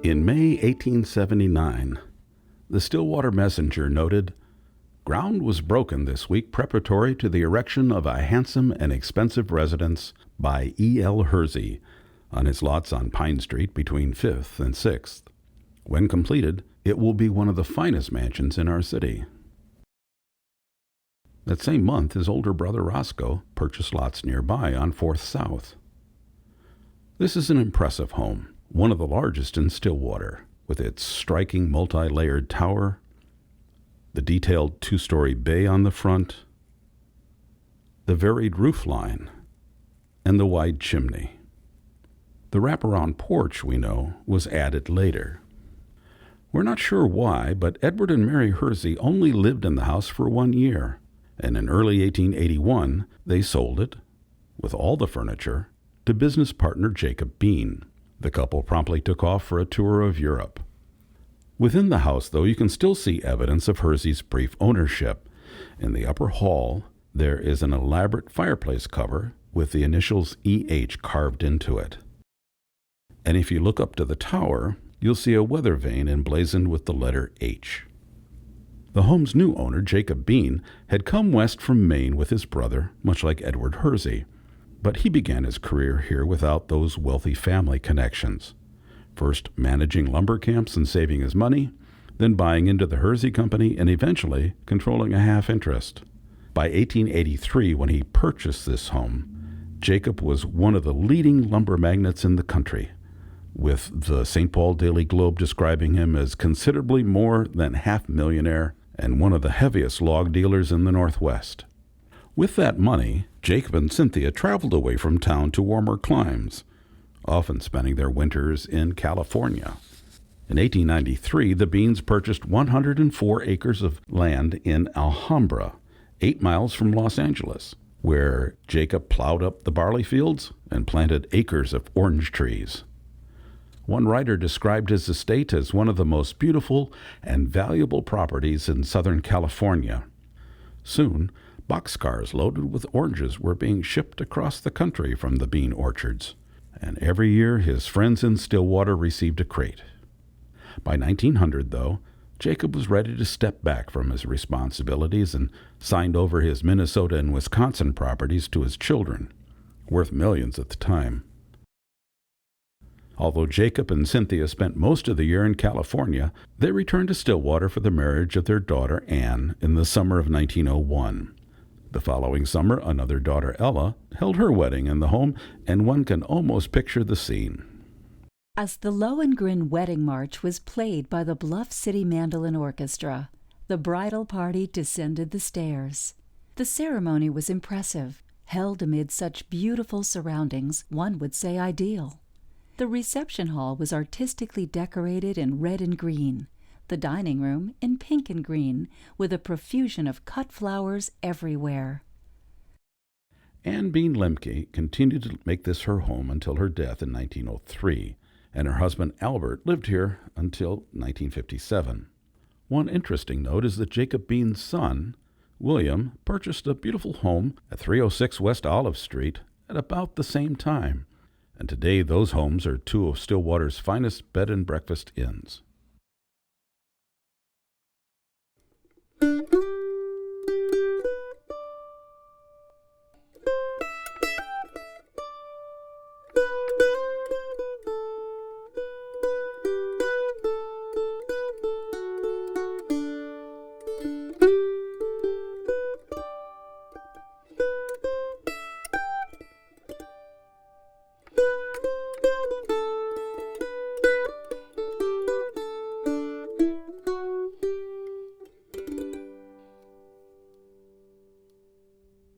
In May 1879, the Stillwater Messenger noted, "Ground was broken this week preparatory to the erection of a handsome and expensive residence by E.L. Hersey on his lots on Pine Street between 5th and 6th. When completed, it will be one of the finest mansions in our city." That same month, his older brother Roscoe purchased lots nearby on 4th South. This is an impressive home, one of the largest in Stillwater, with its striking multi-layered tower, the detailed two-story bay on the front, the varied roof line, and the wide chimney. The wraparound porch, we know, was added later. We're not sure why, but Edward and Mary Hersey only lived in the house for 1 year, and in early 1881 they sold it, with all the furniture, to business partner Jacob Bean. The couple promptly took off for a tour of Europe. Within the house, though, you can still see evidence of Hersey's brief ownership. In the upper hall, there is an elaborate fireplace cover with the initials E.H. carved into it. And if you look up to the tower, you'll see a weather vane emblazoned with the letter H. The home's new owner, Jacob Bean, had come west from Maine with his brother, much like Edward Hersey. But he began his career here without those wealthy family connections. First managing lumber camps and saving his money, then buying into the Hersey Company and eventually controlling a half interest. By 1883, when he purchased this home, Jacob was one of the leading lumber magnates in the country, with the St. Paul Daily Globe describing him as considerably more than half millionaire and one of the heaviest log dealers in the Northwest. With that money, Jacob and Cynthia traveled away from town to warmer climes, often spending their winters in California. In 1893, the Beans purchased 104 acres of land in Alhambra, 8 miles from Los Angeles, where Jacob plowed up the barley fields and planted acres of orange trees. One writer described his estate as one of the most beautiful and valuable properties in Southern California. Soon, boxcars loaded with oranges were being shipped across the country from the Bean orchards, and every year his friends in Stillwater received a crate. By 1900, though, Jacob was ready to step back from his responsibilities and signed over his Minnesota and Wisconsin properties to his children, worth millions at the time. Although Jacob and Cynthia spent most of the year in California, they returned to Stillwater for the marriage of their daughter Anne in the summer of 1901. The following summer, another daughter, Ella, held her wedding in the home, and one can almost picture the scene. As the Lohengrin Wedding March was played by the Bluff City Mandolin Orchestra, the bridal party descended the stairs. The ceremony was impressive, held amid such beautiful surroundings, one would say ideal. The reception hall was artistically decorated in red and green, the dining room in pink and green, with a profusion of cut flowers everywhere. Anne Bean Lehmicke continued to make this her home until her death in 1903, and her husband Albert lived here until 1957. One interesting note is that Jacob Bean's son, William, purchased a beautiful home at 306 West Olive Street at about the same time, and today those homes are two of Stillwater's finest bed and breakfast inns.